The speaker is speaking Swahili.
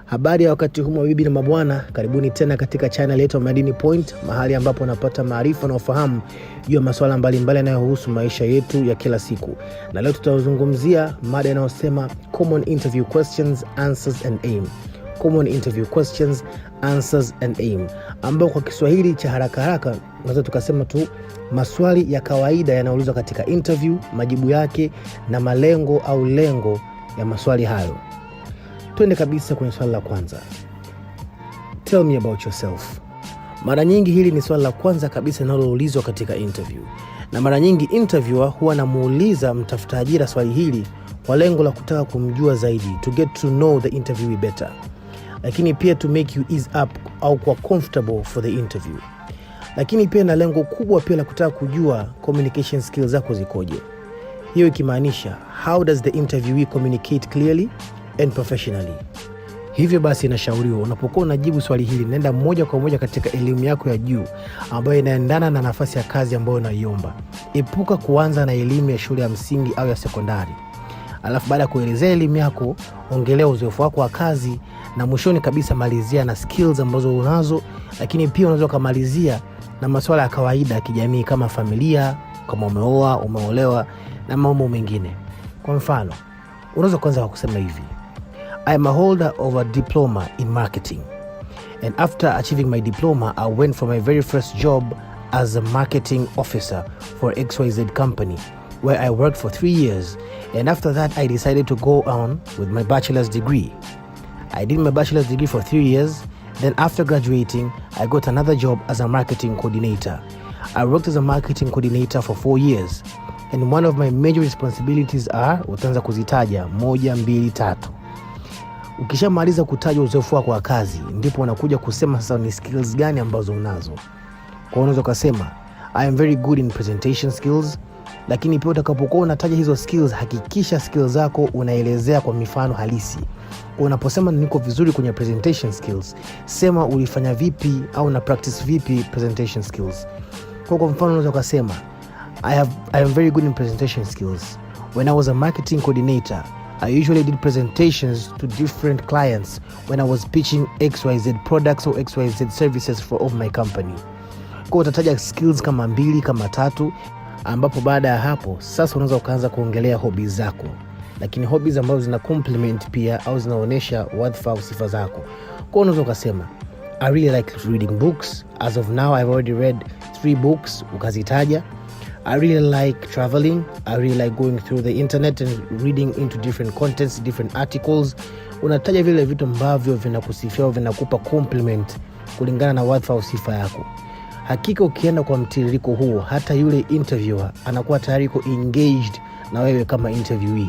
Habari ya wakati huu mabibi na mabwana, karibuni tena katika channel yetu Madini Point, mahali ambapo unapata maarifa na ufahamu juu ya masuala mbalimbali yanayohusu maisha yetu ya kila siku. Na leo tutazungumzia mada inayosema Common Interview Questions, Answers and Aim. Common Interview Questions, Answers and Aim, ambao kwa Kiswahili cha haraka haraka tunaweza tukasema tu maswali ya kawaida yanayoulizwa katika interview, majibu yake na malengo au lengo ya maswali hayo. Twende kabisa kwenye swali la kwanza. Tell me about yourself. Mara nyingi hili ni swali la kwanza kabisa linaloulizwa katika interview. Na mara nyingi interviewer huwa anamuuliza mtafuta ajira swali hili kwa lengo la kutaka kumjua zaidi, to get to know the interviewee better. Lakini pia to make you ease up au kuwa comfortable for the interview. Lakini pia na lengo kubwa pia la kutaka kujua communication skills zako zikoje. Hiyo ikimaanisha, how does the interviewee communicate clearly and professionally. Hivyo basi inashauriwa unapokuwa unajibu swali hili, nenda moja kwa moja katika elimu yako ya juu ambayo inaendana na nafasi ya kazi ambayo unaiomba. Epuka kuanza na elimu ya shule ya msingi au ya sekondari. Alafu baada ya kuelezea elimu yako, ongelea uzoefu wako wa kazi, na mwishoni kabisa malizia na skills ambazo unazo, lakini pia unaweza kumalizia na masuala ya kawaida ya kijamii kama familia, kama umeoa, umeolewa na mambo mengine. Kwa mfano, unaweza kuanza kwa kusema hivi: I am a holder of a diploma in marketing. And after achieving my diploma, I went for my very first job as a marketing officer for XYZ company, where I worked for 3 years. And after that, I decided to go on with my bachelor's degree. I did my bachelor's degree for 3 years. Then after graduating, I got another job as a marketing coordinator. I worked as a marketing coordinator for 4 years. And one of my major responsibilities are, utaanza kuzitaja 1, 2, 3. Ukishamaliza kutaja uzoefu wako wa kazi, ndipo unakuja kusema sasa ni skills gani ambazo unazo. Kwa unaweza kusema I am very good in presentation skills, lakini pia utakapokuwa unataja hizo skills, hakikisha skills zako unaelezea kwa mifano halisi. Unaposema niko vizuri kwenye presentation skills, sema ulifanya vipi au una practice vipi presentation skills. Kwa mfano unaweza kusema I am very good in presentation skills. When I was a marketing coordinator, I usually did presentations to different clients when I was pitching XYZ products or XYZ services for of my company. Kwa utataja skills kama 2 kama 3, ambapo baada ya hapo sasa unaweza kuanza kuongelea hobbies zako. Lakini hobbies ambazo zina complement pia au zinaonesha wadhifa au sifa zako. Kwa unaweza kusema I really like reading books. As of now I've already read 3 books, ukazitaja. I really like traveling. I really like going through the internet and reading into different contents, different articles. Unataja vile vitu ambavyo vinakusifia, vinakupa compliment kulingana na wadhifa au sifa yako. Hakika ukienda kwa mtiririko huo, hata yule interviewer anakuwa tayari engaged na wewe kama interviewee.